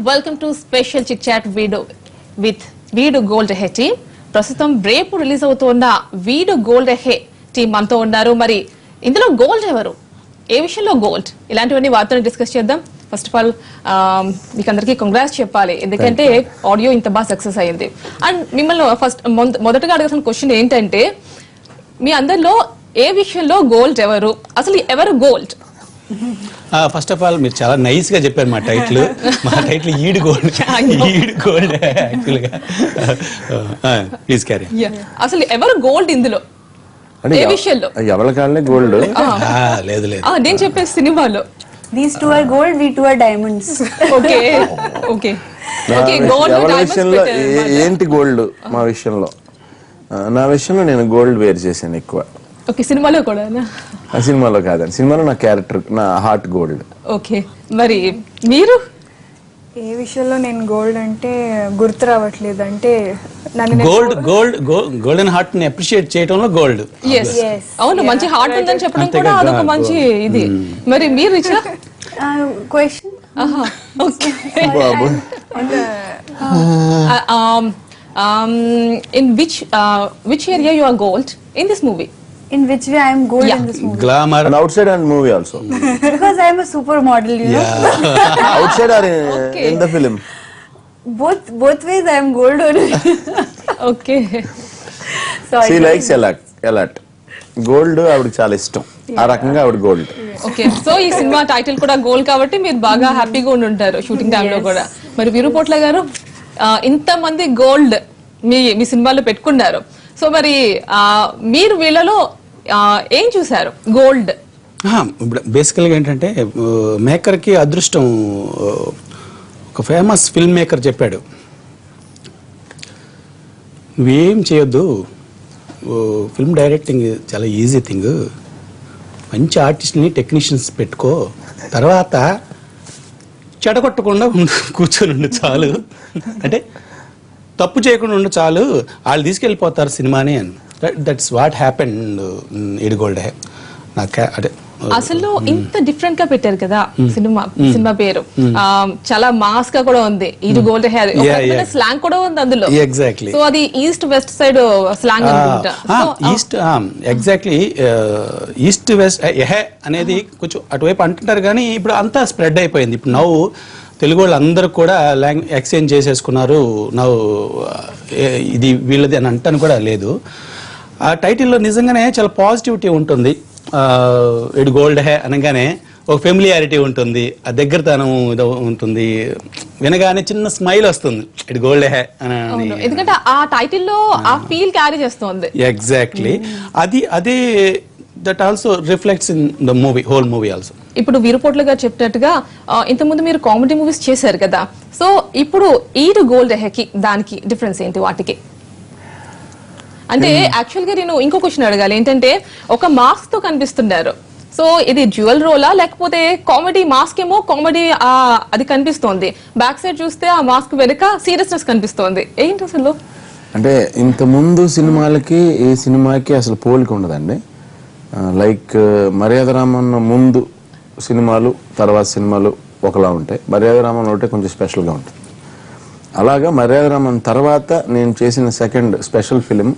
Welcome to special chit chat video with Veedu Gold Ehe team. ప్రస్తుతం రేపు release అవుతున్న వీడు గోల్డ్ హే టీమ్ మనతో ఉన్నారు. మరి ఇందులో గోల్డ్ ఎవరు, ఏ విషయంలో గోల్డ్, ఇలాంటివన్నీ వార్తలు డిస్కస్ చేద్దాం. ఫస్ట్ ఆఫ్ ఆల్ మీకు అందరికీ కంగ్రాట్స్ చెప్పాలి, ఎందుకంటే ఆడియో ఇంత బాగా సక్సెస్ అయ్యింది. అండ్ మిమ్మల్ని మొదటగా అడగాల్సిన క్వశ్చన్ ఏంటంటే, మీ అందరిలో ఏ విషయంలో గోల్డ్ ఎవరు, అసలు ఎవరు గోల్డ్? ఫస్ట్ ఆఫ్ ఆల్ మీరు చాలా నైస్ గా చెప్పారు. మా టైటిల్ ఈడ్ గోల్డ్. ఈడ్ గోల్డ్ యాక్చువల్గా. Please carry. అసలు ఎవరు గోల్డ్ ఇందులో, ఏ విషయంలో? ఎవరి కాళ్ళే గోల్డ్ లేదు లేదు, నేను చెప్పే సినిమాలో These two are gold, we two are diamonds. Okay okay okay. ఎవరి విషయంలో ఏంటి గోల్డ్? మా విషయంలో, నా విషయంలో నేను గోల్డ్ వేర్ చేశాను ఎక్కువ. ఓకే, సినిమాలో కూడా? ఆ సినిమాలో కాదండి, సినిమాలో నా క్యారెక్టర్, నా హార్ట్ గోల్డ్. ఓకే, మరి మీరు? ఏ విషయంలో నేను గోల్డ్ అంటే గుర్తు రావట్లేదు. అంటే గోల్డెన్ హార్ట్ ని అప్రిషియేట్ చేయడంలో గోల్డ్. అవును, మంచి హార్ట్ ఉందని చెప్పడం కూడా అదొక మంచి ఇది. మరి మీరు Richa? Question in which area you are gold in this movie? In which way I am gold in this movie? Glamour and outside and movie also. Because I am a supermodel, you know. Outside or in the film? Both ways I am gold only. Okay. She likes a lot. Gold ఆవిడకి చాలా ఇష్టం, ఆ రకంగా ఆవిడ gold. Okay, so ఈ cinema title కూడా gold కాబట్టి మీరు బాగా హ్యాపీగా ఉండి ఉంటారు షూటింగ్ టైమ్ లో కూడా. మరి వీరుపోట్ల గారు, ఇంతమంది గోల్డ్ మీ సినిమాలో పెట్టుకున్నారు. సో మరి మీరు వీళ్ళలో ఏం చూసారు గోల్డ్? ఇప్పుడు బేసికల్గా ఏంటంటే, మేకర్కి అదృష్టం. ఒక ఫేమస్ ఫిల్మ్ మేకర్ చెప్పాడు, నువ్వేం చేయొద్దు, ఫిల్మ్ డైరెక్టింగ్ చాలా ఈజీ థింగ్, మంచి ఆర్టిస్ట్ని టెక్నీషియన్స్ పెట్టుకో, తర్వాత చెడగొట్టకుండా కూర్చొని ఉండు చాలు, అంటే తప్పు చేయకుండా ఉండు చాలు, వాళ్ళు తీసుకెళ్ళిపోతారు సినిమాని. దట్స్ వాట్ హ్యాపెండ్ ఈడ్ గోల్డ్ హే. అదే అసలు ఇంత డిఫరెంట్ గా పెట్టారు కదా సినిమా పేరు, చాలా మాస్ గా కూడా ఉంది. ఈడ్ గోల్డ్ హెయిర్ స్లాంగ్ కూడా ఉంది అందులో. ఎగ్జాక్ట్లీ. సో అది ఈస్ట్ వెస్ట్ సైడ్ స్లాంగ్ అనుకుంటా. ఈస్ట్ ఎగ్జాక్ట్లీ, ఈస్ట్ వెస్ట్ హే అనేది కొంచెం అటువైపు అంటుంటారు, కానీ ఇప్పుడు అంతా స్ప్రెడ్ అయిపోయింది. ఇప్పుడు నవ్వు తెలుగు వాళ్ళు అందరూ కూడా ఎక్స్చేంజ్ చేసేసుకున్నారు. నవ్వు ఇది వీళ్ళది అని అంటాను కూడా లేదు. ఆ టైటిల్లో నిజంగానే చాలా పాజిటివిటీ ఉంటుంది. ఇటు గోల్డ్ హే అనగానే ఒక ఫెమిలియారిటీ ఉంటుంది, ఆ దగ్గరతనం ఉంటుంది, వినగానే చిన్న స్మైల్ వస్తుంది, ఇటు గోల్డ్ హే అని. ఎందుకంటే ఆ టైటిల్లో ఆ ఫీల్ క్యారీ చేస్తుంది. ఎగ్జాక్ట్లీ, అదే that also reflects in the movie, whole movie also. ఇప్పుడు వీరుపోట్ల గారు చెప్పినట్టుగా ఇంతకుముందు మీరు కామెడీ మూవీస్ చేశారు కదా, సో ఇప్పుడు ఈడు గోల్డ్ హేకి దానికి డిఫరెన్స్ ఏంటి వాటికి? అంటే యాక్చువల్ గా నేను ఇంకో క్వశ్చన్ అడగాలి, ఏంటంటే ఒక మాస్క్ తో కనిపిస్తున్నారు, సో ఇది డ్యూయల్ రోలా, లేకపోతే కామెడీ మాస్క్ ఏమో కామెడీ అది కనిపిస్తోంది, బ్యాక్ సైడ్ చూస్తే ఆ మాస్క్ వెనుక సీరియస్నెస్ కనిపిస్తోంది, ఏంటి అసలు? అంటే ఇంత ముందు సినిమాలకి ఈ సినిమాకి అసలు పోలిక ఉండదండి. లైక్ మర్యాద రామన్న ముందు సినిమాలు తర్వాత సినిమాలు ఒకలా ఉంటాయి, మర్యాద రామన్ ఒకటే కొంచెం స్పెషల్గా ఉంటుంది. అలాగా మర్యాద రామన్ తర్వాత నేను చేసిన సెకండ్ స్పెషల్ ఫిలిం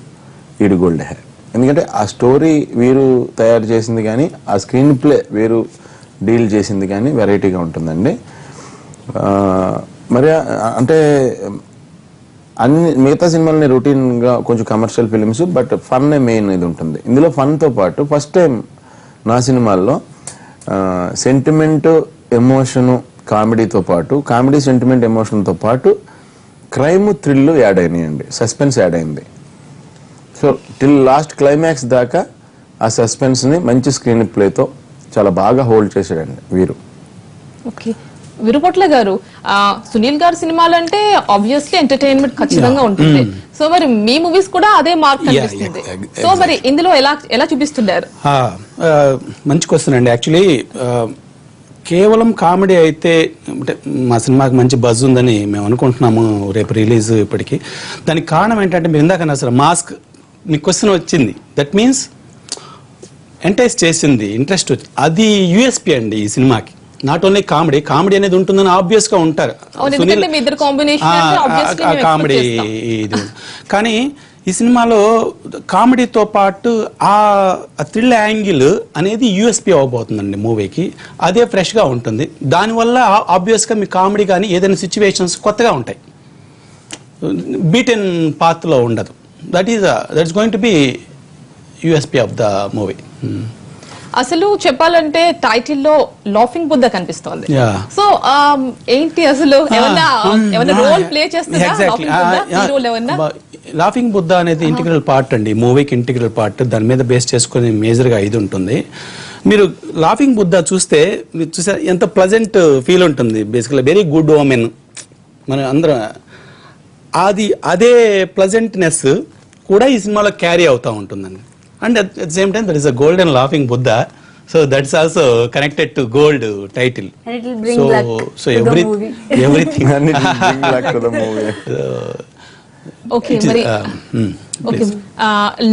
ఈడు గోల్డ్ హే. ఎందుకంటే ఆ స్టోరీ వీరు తయారు చేసింది కానీ, ఆ స్క్రీన్ ప్లే వీరు డీల్ చేసింది కానీ వెరైటీగా ఉంటుందండి. మరి అంటే అన్ని మిగతా సినిమాలని రొటీన్గా కొంచెం commercial films, but fun main ఇది ఉంటుంది. ఇందులో ఫన్తో పాటు ఫస్ట్ టైం నా సినిమాల్లో సెంటిమెంట్, ఎమోషను, కామెడీతో పాటు, కామెడీ, సెంటిమెంట్, ఎమోషన్తో పాటు క్రైమ్, థ్రిల్ యాడ్ అయినాయండి, సస్పెన్స్ యాడ్ అయింది. సో టిల్ లాస్ట్ క్లైమాక్స్ దాకా ఆ సస్పెన్స్ని మంచి స్క్రీన్ ప్లేతో చాలా బాగా హోల్డ్ చేశాడండి వీరు. ఓకే, వీరుపోట్ల గారు, సునీల్ గారు సినిమాలు అంటే ఆబ్వియస్లీ ఎంటర్టైన్మెంట్ ఖచ్చితంగా ఉంటుంది. సో మరి మీ మూవీస్ కూడా అదే మార్క్ కనిపిస్తుంది. సో మరి ఇందులో ఎలా చూపిస్తున్నారు? మంచి క్వశ్చన్ అండి. యాక్చువల్లీ కేవలం కామెడీ అయితే, అంటే మా సినిమాకి మంచి బజ్ ఉందని మేము అనుకుంటున్నాము రేపు రిలీజ్. ఇప్పటికీ దానికి కారణం ఏంటంటే, మీరు ఇందాక అసలు మాస్క్ మీ క్వశ్చన్ వచ్చింది, దట్ మీన్స్ ఎంటైజ్ చేసింది, ఇంట్రెస్ట్ వచ్చింది, అది యూఎస్పీ అండి ఈ సినిమాకి. నాట్ ఓన్లీ కామెడీ అనేది ఉంటుందని ఆబ్వియస్ గా ఉంటారు అవును, ఎందుకంటే మీ ఇద్దరు combination అంటే obviously మేము కామెడీ expect ఇది కానీ ఈ సినిమాలో కామెడీతో పాటు ఆ థ్రిల్ యాంగిల్ అనేది యూఎస్పీ అవ్వబోతుందండి మూవీకి. అదే ఫ్రెష్గా ఉంటుంది. దానివల్ల ఆబ్వియస్గా మీ కామెడీ కానీ ఏదైనా సిచ్యువేషన్స్ కొత్తగా ఉంటాయి, బీటెన్ పాత్లో ఉండదు. That is going to B USP of the movie. అసలు చెప్పాలంటే టైటిల్ లో లాఫింగ్ బుద్ధ కనిపిస్తోంది. Yeah. సో ఏంటి అసలు ఏమన్నా రోల్ ప్లే చేస్తుందా ఎగ్జాక్ట్లీ రోల్ ఏమన్నా? లాఫింగ్ బుద్ధ అనేది ఇంటిగ్రల్ పార్ట్ అండి, మూవీకి ఇంటిగ్రల్ పార్ట్. దాని మీద బేస్ చేసుకుని మేజర్గా ఇది ఉంటుంది. మీరు లాఫింగ్ బుద్ధ చూస్తే మీరు చూసా ఎంత ప్లజెంట్ ఫీల్ ఉంటుంది. బేసికలీ వెరీ గుడ్ ఓమెన్ మన అందరం. అదే ప్లజెంట్నెస్ కూడా ఈ సినిమాలో క్యారీ అవుతూ ఉంటుందండి. And at the same time that is a golden laughing Buddha. So that's also connected to gold title. So everything okay, మరి ఓకే,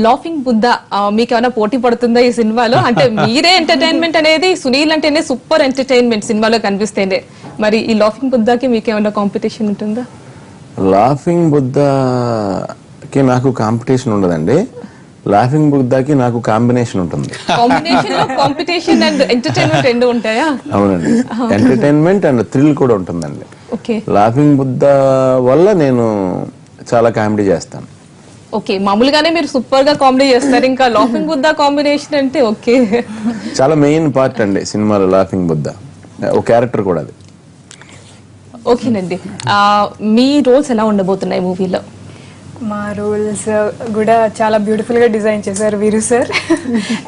లాఫింగ్ బుద్ధ మీకు ఏమైనా పోటీ పడుతుందా ఈ సినిమాలో? అంటే మీరే ఎంటర్టైన్మెంట్ అనేది, సునీల్ అంటేనే సూపర్ ఎంటర్టైన్మెంట్ సినిమాలో కనిపిస్తేనే, మరి ఈ లాఫింగ్ బుద్ధకి మీకు ఏమైనా కాంపిటీషన్ ఉంటుందా? లాఫింగ్ బుద్ధకి నాకు కాంపిటీషన్ ఉండదండి, లాఫింగ్ బుద్ధకి నాకు కాంబినేషన్ ఉంటుంది. కాంపిటీషన్ అండ్ ఎంటర్టైన్మెంట్ రెండు ఉంటాయా? అవునండి, ఎంటర్టైన్మెంట్ అండ్ థ్రిల్ కూడా ఉంటుందండి. ఓకే, లాఫింగ్ బుద్ధ వల్ల నేను చాలా కామెడీ చేస్తాను. ఓకే, మామూలుగానే మీరు సూపర్ గా కామెడీ చేస్తారు, ఇంకా లాఫింగ్ బుద్ధ కాంబినేషన్ అంటే ఓకే, చాలా మెయిన్ పార్ట్ అండి సినిమాలో లాఫింగ్ బుద్ధ, ఒక క్యారెక్టర్ కూడా అది. ఓకేనండి, మీ రోల్స్ ఎలా ఉండబోతున్నాయి మూవీలో? మా రోల్స్ కూడా చాలా బ్యూటిఫుల్గా డిజైన్ చేశారు వీరు సార్.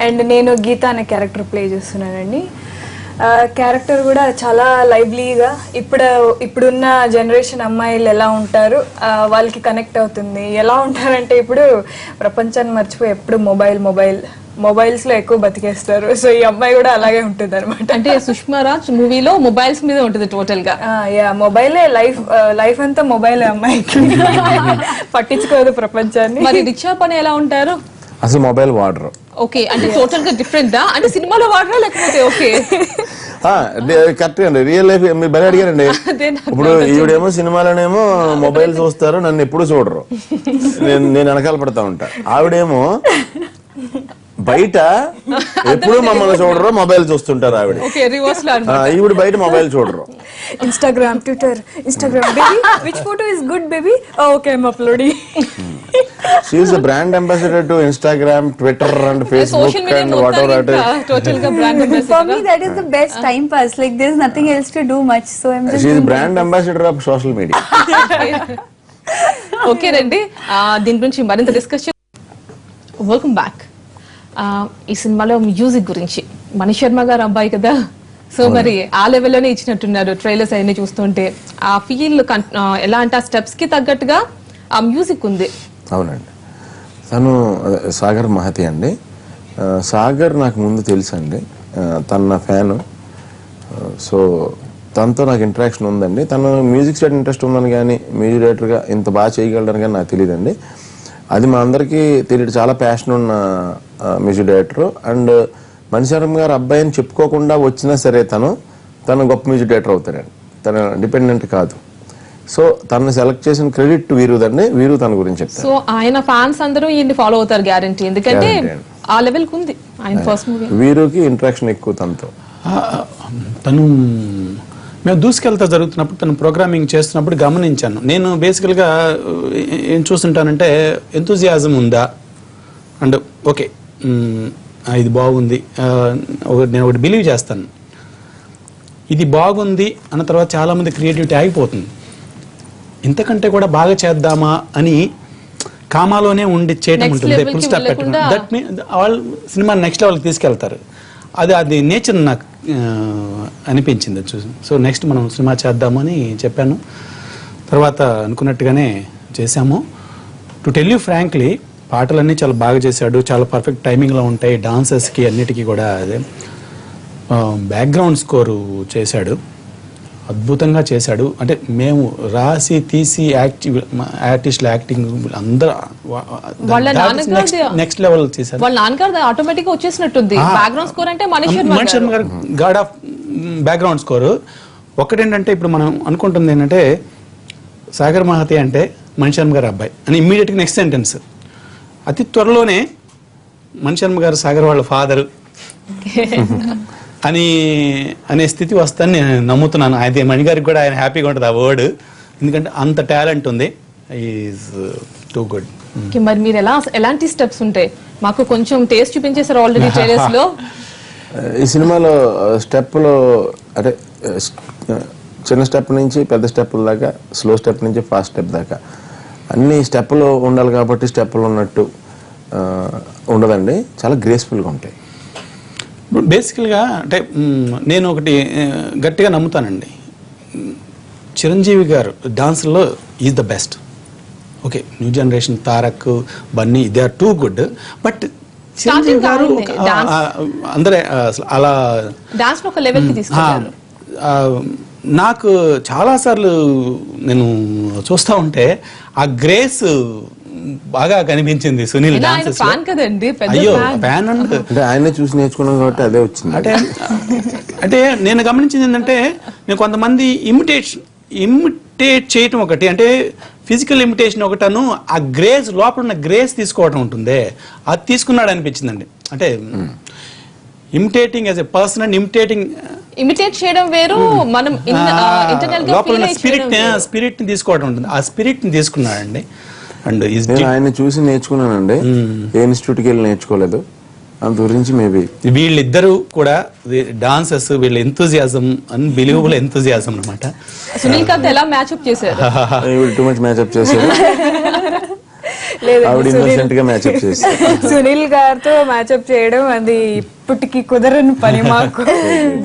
అండ్ నేను గీత అనే క్యారెక్టర్ ప్లే చేస్తున్నానండి. క్యారెక్టర్ కూడా చాలా లైవ్లీగా ఇప్పుడున్న జనరేషన్ అమ్మాయిలు ఎలా ఉంటారు, వాళ్ళకి కనెక్ట్ అవుతుంది. ఎలా ఉంటారంటే ఇప్పుడు ప్రపంచాన్ని మర్చిపోయి ఎప్పుడు మొబైల్స్ లో ఎక్కువ బతికేస్తారు. సో ఈ అమ్మాయి కూడా అలాగే ఉంటుంది అనమాట. అంటే సుష్మా రాజ్ మూవీలో మొబైల్స్ మీద ఉంటుంది టోటల్ గా. మొబైలే లైఫ్ అంతా మొబైల్ అమ్మాయికి. పట్టించుకోదు ప్రపంచాన్ని. మరి రిచా పని ఎలా ఉంటారు? అసలు మొబైల్ వాడరు. ఓకే, అంటే టోటల్ గా డిఫరెంట్ అంటే సినిమాలో వాడరా లేకపోతే? ఓకే, కరెక్ట్ అండి, రియల్ లైఫ్ మీరు బయట అడిగారండి. ఇప్పుడు ఈవిడేమో సినిమాలోనేమో మొబైల్ చూస్తారు, నన్ను ఎప్పుడు చూడరు, నేను వెనకాల పడతా ఉంటా. ఆవిడేమో బయట ఎప్పుడు మమ్మల్ని చూడరు, మొబైల్ చూస్తుంటారు ఆవిడ. ఈవిడ బయట మొబైల్ చూడరు. Instagram, Twitter, which photo is good baby? Oh, okay, I'm uploading. She is the brand ambassador to Instagram, Twitter and Facebook and whatever it is. Total ga brand ambassador. For me that is the best time pass, like there's nothing else to do much, so I'm just She is brand ambassador of social media. Okay రండి, దీని గురించి మరింత discuss. Welcome back. ఈ సినిమాలో music గురించి, మణి శర్మ గారు అబ్బాయి కదా, సో మరి ఆ లెవెల్లోనే ఇచ్చినట్టున్నారు ట్రైలర్స్ అవన్నీ చూస్తుంటే. ఆ ఫీల్ ఎలా అంటే ఆ స్టెప్స్ కి తగ్గట్టుగా ఆ మ్యూజిక్ ఉంది. అవునండి, తను సాగర్ మహతి అండి. సాగర్ నాకు ముందు తెలుసు అండి, తను నా ఫ్యాను. సో తనతో నాకు ఇంటరాక్షన్ ఉందండి. తను మ్యూజిక్ సైడ్ ఇంట్రెస్ట్ ఉందని కానీ మ్యూజిక్ డైరెక్టర్గా ఇంత బాగా చేయగలడని కానీ నాకు తెలియదండి. అది మా అందరికీ తెలియదు, చాలా ప్యాషన్ ఉన్న మ్యూజిక్ డైరెక్టర్. అండ్ మణిశర్మ గారు అబ్బాయి అని చెప్పుకోకుండా వచ్చినా సరే తను గొప్ప మ్యూజిక్ డైరెక్టర్ అవుతారండి, తను డిపెండెంట్ కాదు. సో తనని సెలెక్ట్ చేసిన క్రెడిట్ వీరుదండి, వీరు తన గురించి చెప్తారు. సో ఆయన ఫ్యాన్స్ అందరూ ఈయన్ని ఫాలో అవుతారు గ్యారంటీ, ఎందుకంటే ఆ లెవెల్ కు ఉంది ఆయన ఫస్ట్ మూవీ. వీరుకి ఇంటరాక్షన్ ఎక్కువ తనతో. తను మేము దూసుకెళ్తా జరుగుతున్నప్పుడు, తను ప్రోగ్రామింగ్ చేస్తున్నప్పుడు గమనించాను. నేను బేసికల్గా ఏం చూస్తుంటానంటే ఎంతూజియాజం ఉందా, అండ్ ఓకే ఇది బాగుంది, నేను ఒకటి బిలీవ్ చేస్తాను, ఇది బాగుంది అన్న తర్వాత చాలామంది క్రియేటివిటీ ఆగిపోతుంది. ఇంతకంటే కూడా బాగా చేద్దామా అని కామాలోనే ఉండి చేయటం ఉంటుంది, ఫుల్ స్టాప్ పెట్టడం. దట్ మీన్ వాళ్ళు సినిమా నెక్స్ట్ లెవెల్కి తీసుకెళ్తారు. అది నేచర్ నాకు అనిపించింది చూసి. సో నెక్స్ట్ మనం సినిమా చేద్దామని చెప్పాను. తర్వాత అనుకున్నట్టుగానే చేశాము. టు టెల్ యూ ఫ్రాంక్లీ, పాటలన్నీ చాలా బాగా చేశాడు, చాలా పర్ఫెక్ట్ టైమింగ్లో ఉంటాయి. డాన్సర్స్కి అన్నిటికీ కూడా అదే బ్యాక్గ్రౌండ్ స్కోరు చేశాడు, అద్భుతంగా చేశాడు. అంటే మేము రాసి తీసి ఆర్టిస్టుల యాక్టింగ్ అందరూ నెక్స్ట్ లెవెల్ చేశారు. వాళ్ళ నాన్నగారు ఆటోమేటిక్ గా వచ్చేసినట్టుంది. బ్యాక్గ్రౌండ్ స్కోర్ అంటే మణి శర్మ గారు గాడ్ ఆఫ్ బ్యాక్గ్రౌండ్ స్కోరు. ఒకటేంటంటే ఇప్పుడు మనం అనుకుంటుంది ఏంటంటే సాగర్ మహతి అంటే మణిశర్మ గారి అబ్బాయి అని ఇమ్మీడియట్గా నెక్స్ట్ సెంటెన్స్ అతి త్వరలోనే మణిశర్మ గారు సాగర్ వాళ్ళ ఫాదరు అనే స్థితి వస్తుందని నేను నమ్ముతున్నాను. అయితే మణిగారికి కూడా ఆయన హ్యాపీగా ఉంటుంది ఆ వర్డ్, ఎందుకంటే అంత టాలెంట్ ఉంది. Is too good. మరి మీరు ఎలాంటి స్టెప్స్ ఉంటాయి మాకు కొంచెం టేస్ట్ చూపించేసారు ఆల్రెడీ ట్రైలర్స్ లో. ఈ సినిమాలో స్టెప్లో అంటే చిన్న స్టెప్ నుంచి పెద్ద స్టెప్పుల దాకా, స్లో స్టెప్ నుంచి ఫాస్ట్ స్టెప్ దాకా అన్ని స్టెప్పులు ఉండాలి కాబట్టి స్టెప్పులు ఉన్నట్టు ఉండదండి, చాలా గ్రేస్ఫుల్గా ఉంటాయి. బేసికల్గా అంటే నేను ఒకటి గట్టిగా నమ్ముతానండి, చిరంజీవి గారు డాన్స్లో is the best. Okay, new generation Tarak, Bunny, they are too good. But Chiranjeevi garu అందరే అలా డాన్స్ ఒక లెవెల్ కి తీసుకెళ్లారు. నాకు చాలాసార్లు నేను చూస్తూ ఉంటే ఆ గ్రేస్ బాగా కనిపించింది సునీల్ డాన్సెస్. అయ్యో ఫ్యాన్ అంటే ఆయనే చూసి నేర్చుకున్నాం కాబట్టి అదే వచ్చింది. అంటే నేను గమనించింది ఏంటంటే, నేను కొంతమంది ఇమిటేట్ చేయటం ఒకటి, అంటే ఫిజికల్ ఇమిటేషన్ ఒకటను, ఆ గ్రేస్ లోపల ఉన్న గ్రేస్ తీసుకోవటం ఉంటుంది, అది తీసుకున్నాడు అనిపించిందండి. అంటే imitating as a person and imitate చేయడం వేరు, మనం లోపల ఉన్న స్పిరిట్ ని తీసుకోవడం ఉంటుంది, ఆ స్పిరిట్ ని తీసుకున్నాడండి. అండ్ ఆయన చూసి నేర్చుకున్నానండి, ఏ ఇన్స్టిట్యూట్కి వెళ్ళి నేర్చుకోలేదు. అంత గురించి మేబీ వీళ్ళిద్దరూ కూడా డాన్సర్స్, వీళ్ళ ఎంతూజియాజం అన్బిలీవబుల్ ఎంతూజియాజం అనమాట. సునీల్ గారితో ఎలా మ్యాచ్అప్ చేశారు? టూ మచ్ మ్యాచ్అప్ చేశారు. సునీల్ గారితో మ్యాచ్అప్ చేయడం అది ఇప్పటికి కుదరని పని మాకు,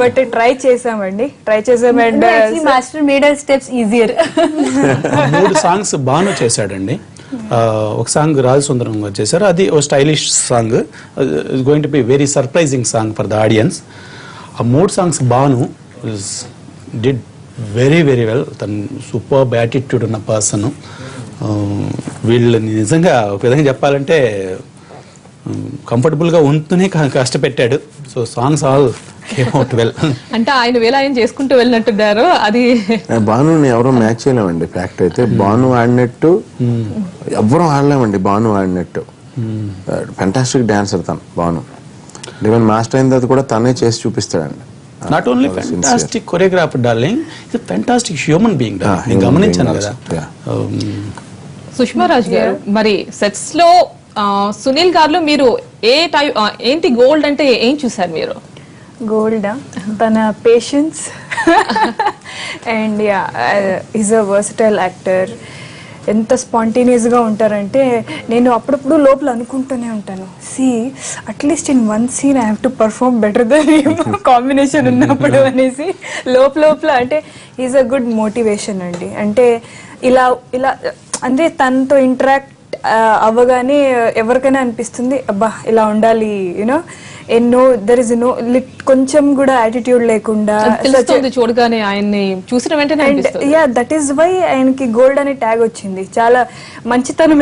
బట్ ట్రై చేసామండి, and master made our steps easier. 3 songs Bhanu చేశాడండి. ఒక సాంగ్ రాజసుందరం గారు చేశారు, అది ఓ stylish song, it's going to be very surprising song for the audience. ఆ 3 songs Bhanu did very very well. తను సూపర్ యాటిట్యూడ్ ఉన్న పర్సన్. వీళ్ళని నిజంగా ఒక విధంగా చెప్పాలంటే కంఫర్టబుల్గా ఉంటూనే కష్టపెట్టాడు. So songs all came out well. అంటే ఆయన వేళ ఆయన చేసుకుంటూ వెళ్ళినట్టున్నారు. అది బాను ఎవరో మ్యాచ్ చేయలేమండి. ఫ్యాక్ట్ అయితే బాను ఆడినట్టు ఎవ్వరూ ఆడలేమండి. బాను ఆడినట్టు ఫెంటాస్టిక్ డాన్సర్ తను. బాను ఈవెన్ మాస్టర్ అయిన తర్వాత కూడా తనే చేసి చూపిస్తాడండి. Not only fantastic choreographer darling, it's fantastic human being. నేను గమనించాను కదా. సుష్మా రాజ్ గారు, మరి సెట్స్ లో సునీల్ గారు మీరు ఏంటి గోల్డ్ అంటే ఏం చూసారు మీరు? గోల్డా తన patience and is a versatile actor. ఎంత స్పాంటేనియస్గా ఉంటారంటే నేను అప్పుడప్పుడు లోపల అనుకుంటూనే ఉంటాను, at least in one scene I have to perform better then combination ఉన్నప్పుడు అనేసి లోపల. అంటే ఈజ్ అ గుడ్ మోటివేషన్ అండి. అంటే ఇలా అంటే తనతో ఇంటరాక్ట్ అవ్వగానే ఎవరికైనా అనిపిస్తుంది, అబ్బా ఇలా ఉండాలి, యూనో, దర్ ఇస్ కొంచెం కూడా యాటిట్యూడ్ లేకుండా చూడగానే ఆయన్ని చూసిన వెంటనే దట్ ఈస్ వై ఆయనకి గోల్డ్ అనే ట్యాగ్ వచ్చింది. చాలా మంచితనం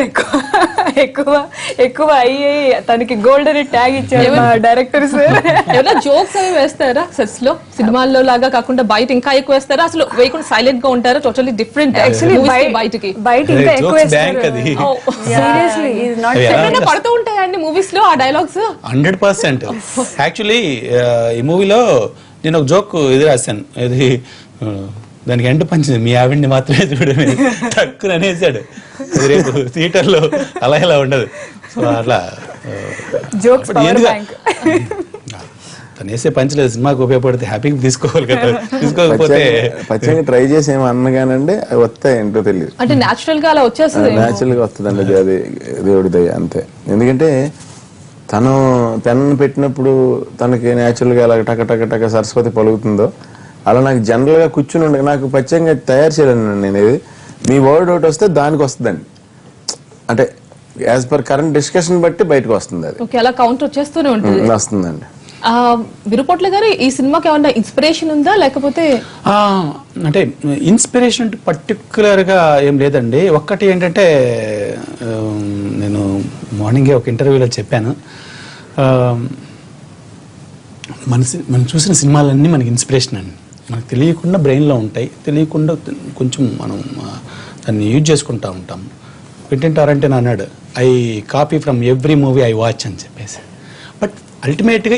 ఎక్కువ అయ్యి తనకి గోల్డ్ అనే ట్యాగ్ ఇచ్చారు డైరెక్టర్ సార్. ఏమైనా జోక్స్ అవి వేస్తారా సెట్స్ లో? సినిమాల్లో లాగా కాకుండా బయట ఇంకా ఎక్కువ వేస్తారా? అసలు వేయకుండా సైలెంట్ గా ఉంటారా? Totally different. బయట ఇంకా ఎక్కువ వేస్తారు. పడుతూ ఉంటాయండి మూవీస్ లో ఆ డైలాగ్స్. 100%. యాక్చువల్లీ ఈ మూవీలో నేను ఒక జోక్ ఇది రాశాను, ఇది దానికి ఎండ్ పంచింది, మీ ఆవిడ్ని మాత్రమే చూడమే తక్కువ అనేసాడు. రేపు థియేటర్లో అలా ఇలా ఉండదు. సో అట్లా తను వేసే పంచలేదు, సినిమాకి ఉపయోగపడితే హ్యాపీగా తీసుకోవాలి కదా. తీసుకోకపోతే పచ్చగా ట్రై చేసి ఏమో అన్నగానండి అవి వస్తాయి ఏంటో తెలియదు. అంటే న్యాచురల్ గా అలా వచ్చేస్తుంది, న్యాచురల్ గా వస్తుందండి. అది దేవుడి దయ అంతే. ఎందుకంటే తను పెన్ను పెట్టినప్పుడు తనకి న్యాచురల్గా అలా టక సరస్వతి పలుకుతుందో అలా నాకు జనరల్గా కూర్చుని ఉండే నాకు పచ్చంగా తయారు చేయలేను నేను. ఇది మీ వర్డ్ అవుట్ వస్తే దానికి వస్తుందండి, అంటే యాజ్ పర్ కరెంట్ డిస్కషన్ బట్టి బయటకు వస్తుంది. అది అలా కౌంటర్ వచ్చేస్తూనే ఉంటుంది, వస్తుందండి. విరుపోట్ల గారు ఈ సినిమాకి ఏమన్నా ఇన్స్పిరేషన్ ఉందా లేకపోతే? అంటే ఇన్స్పిరేషన్ పర్టికులర్గా ఏం లేదండి. ఒక్కటి ఏంటంటే, నేను మార్నింగే ఒక ఇంటర్వ్యూలో చెప్పాను, మనం చూసిన సినిమాలన్నీ మనకి ఇన్స్పిరేషన్ అండి. మనకు తెలియకుండా బ్రెయిన్లో ఉంటాయి, తెలియకుండా కొంచెం మనం దాన్ని యూజ్ చేసుకుంటూ ఉంటాం. క్వింటిన్ టారంటిన్ అన్నాడు, I copy from every movie I watch అని చెప్పేసి. బట్ అల్టిమేట్గా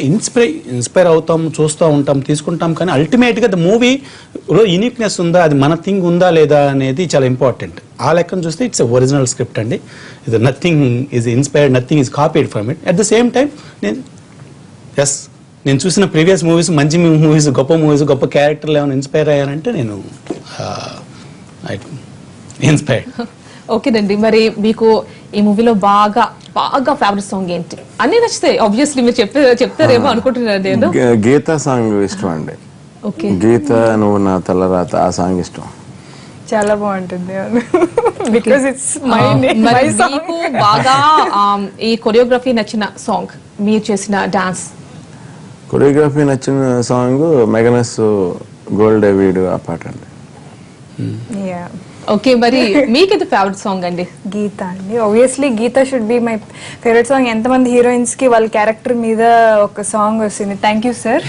ఇన్స్పైర్ అవుతాం, చూస్తూ ఉంటాం, తీసుకుంటాం, కానీ అల్టిమేట్గా ద మూవీ యూనిక్నెస్ ఉందా, అది మన థింగ్ ఉందా లేదా అనేది చాలా ఇంపార్టెంట్. ఆ లెక్కను చూస్తే ఇట్స్ ఎ ఒరిజినల్ స్క్రిప్ట్ అండి. ఇది nothing is inspired, nothing is copied from it. At the same time నేను చూసిన ప్రీవియస్ మూవీస్, మంచి మూవీస్, గొప్ప మూవీస్, గొప్ప క్యారెక్టర్లు ఏమైనా ఇన్స్పైర్ అయ్యానంటే నేను ఇన్స్పైర్డ్. ఓకేనండి, మరి మీకు ఈ మూవీలో బాగా ఫేవరెట్ సాంగ్ ఏంటి? అన్ని నచ్చుతాయి ఆబ్వియస్లీ, మీరు చెప్తారేమో అనుకుంటున్నాను నేను. గీత సాంగ్ ఇష్టం అండి. ఓకే, గీత నువ్వు నా తలరాత, ఆ సాంగ్ ఇష్టం. చాలా బాగుంటుంది బికాస్ ఇట్స్ మరి మీకు బాగా ఈ కొరియోగ్రఫీ నచ్చిన సాంగ్, మీరు చేసిన డాన్స్? కొరియోగ్రఫీ నచ్చిన సాంగ్ మెగనస్ గోల్డ్ డేవిడ్ ఆ పాట అండి. ఓకే, మరి మీకు ఇది ఫేవరెట్ సాంగ్ అండి? గీత అండి. Obviously Geetha should be my favourite song. ఎంతమంది హీరోయిన్స్ కి వాళ్ళ క్యారెక్టర్ మీద ఒక సాంగ్ వస్తుంది. Thank you sir.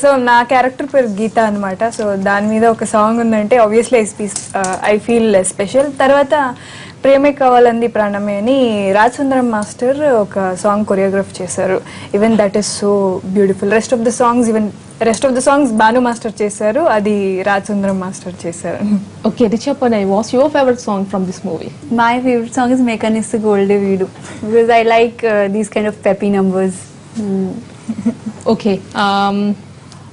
సో నా క్యారెక్టర్ పేరు గీత అనమాట. సో దాని మీద ఒక సాంగ్ ఉందంటే ఆబ్వియస్లీ ఐ ఫీల్ స్పెషల్. తర్వాత ప్రేమే కావాలంది ప్రాణమే అని రాజ్ సుందరం మాస్టర్ ఒక సాంగ్ కొరియోగ్రాఫ్ చేశారు. Even that is so beautiful. Rest of the songs Bhanu master చేశారు, అది రాజ్ సుందరం మాస్టర్ చేశారు. ఓకే, ఇది చెప్పండి, what's your favourite song from this movie? My favorite song is Mekanist Golde Video because I like these kind of peppy numbers. Okay,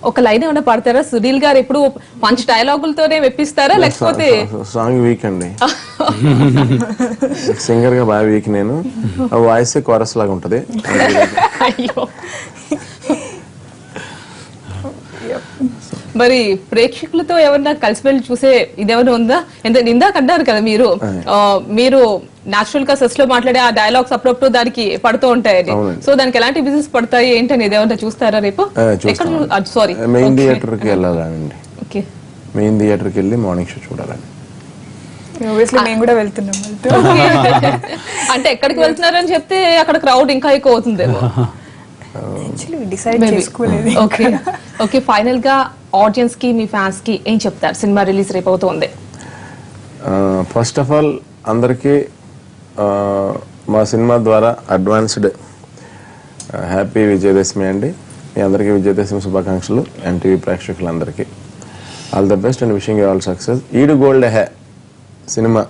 ఒక line ఏమైనా పాడతారా? సునీల్ గారు ఎప్పుడు పంచ్ డైలాగులతోనే వెప్పిస్తారా లేకపోతే? సాంగ్ వీక్ అండి, సింగర్ గా బాగా వీక్. నేను వాయిస్ కోరస్ లాగా ఉంటది. అయ్యో, మరి ప్రేక్షకులతో ఎవరన్నా కలిసి వెళ్ళి చూసే ఇదేమైనా ఉందా? ఇందాక అన్నారు కదా మీరు నాచురల్ గా సెస్ లో మాట్లాడే ఆ డైలాగ్స్ అప్పుడప్పుడు దానికి పడుతూ ఉంటాయని, సో దానికి ఎలాంటి బిజినెస్ పడతాయి ఏంటనేది ఏమన్నా చూస్తారా రేపు? సారీ, మెయిన్ థియేటర్ కి వెళ్ళాలండి. ఓకే, మెయిన్ థియేటర్ కి వెళ్ళి మార్నింగ్ షో చూడాలండి. ఆబ్వియస్లీ మేము కూడా వెళ్తున్నాం. అంటే ఎక్కడికి వెళ్తున్నారని చెప్తే అక్కడ క్రౌడ్ ఇంకా ఎక్కువ అవుతుందేమో. డిసైడ్ చేసుకోలేదు. ఓకే, ఫైనల్ గా ఆడియన్స్ కి, మీ ఫ్యాన్స్ కి ఏం చెప్తారు? సినిమా రిలీజ్ రేపు అవుతుంది. ఫస్ట్ ఆఫ్ ఆల్ అందరికీ మా సినిమా ద్వారా అడ్వాన్స్డ్ హ్యాపీ విజయదశమి అండి. మీ అందరికీ విజయదశమి శుభాకాంక్షలు. ఎన్టీవీ ప్రేక్షకులందరికీ all the best and wishing you all success. ఈడు గోల్డ్ హే సినిమా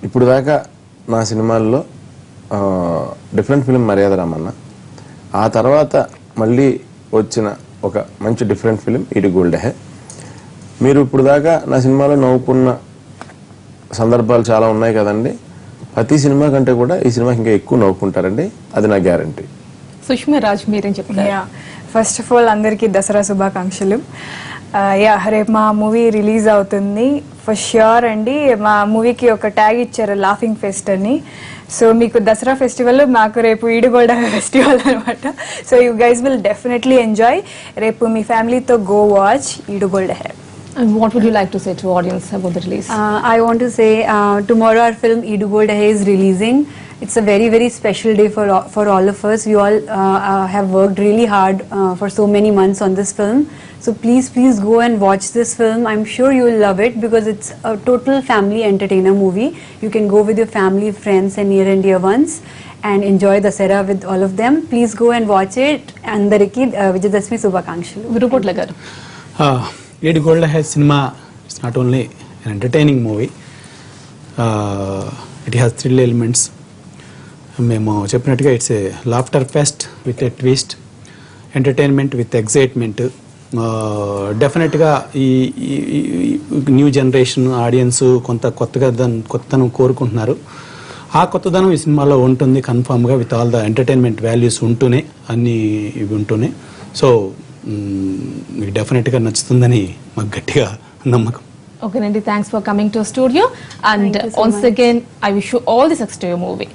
ఇప్పుడు దాకా నా సినిమాల్లో డిఫరెంట్ ఫిలిం మర్యాద రామన్న, ఆ తర్వాత మళ్ళీ వచ్చిన ఒక మంచి డిఫరెంట్ ఫిలిం ఈడు గోల్డ్ హే. మీరు ఇప్పుడు దాకా నా సినిమాలో నవ్వుకున్న సందర్భాలు చాలా ఉన్నాయి కదండి. ప్రతి సినిమా కంటే కూడా ఈ సినిమాకి ఇంకా ఎక్కువ నవ్వుకుంటారండి, అది నా గ్యారంటీ. సుష్మా రాజ్, మీరేం చెప్తారు? ఫస్ట్ ఆఫ్ ఆల్ అందరికీ దసరా శుభాకాంక్షలు. రేపు మా మూవీ రిలీజ్ అవుతుంది ఫర్ ష్యూర్ అండి. మా మూవీకి ఒక ట్యాగ్ ఇచ్చారు, లాఫింగ్ ఫెస్ట్ అని. సో మీకు దసరా ఫెస్టివల్, మాకు రేపు ఈడుగోల్డ్ ఫెస్టివల్ అనమాట. So you guys will definitely enjoy. రేపు మీ ఫ్యామిలీతో go watch Eedu Gold Ehe. And what would you like to say to audience about the release? I want to say tomorrow our film Idu Gold Hai is releasing. It's a very, very special day for all of us. We all have worked really hard for so many months on this film. So please go and watch this film. I'm sure you will love it because it's a total family entertainer movie. You can go with your family, friends and near and dear ones and enjoy Dasara with all of them. Please go and watch it. Andariki Vijayadashmi Shubhakankshalu. Virupotla garu. ఈడు gold hey cinema it's not only an entertaining movie, it has thrill elements. మేము చెప్పినట్టుగా it's a laughter pest with a twist, entertainment with excitement. డెఫినెట్గా ఈ new generation audience కొత్తదనం కోరుకుంటున్నారు. ఆ కొత్తదనం ఈ సినిమాలో ఉంటుంది కన్ఫామ్గా, with all the entertainment values ఉంటూనే, అన్నీ ఇవి ఉంటూనే. సో మీకు డెఫినెట్గా నచ్చుతుందని మాకు గట్టిగా నమ్మకం. ఓకేనండి, thanks for coming to studio and once again I wish you all the success to your movie.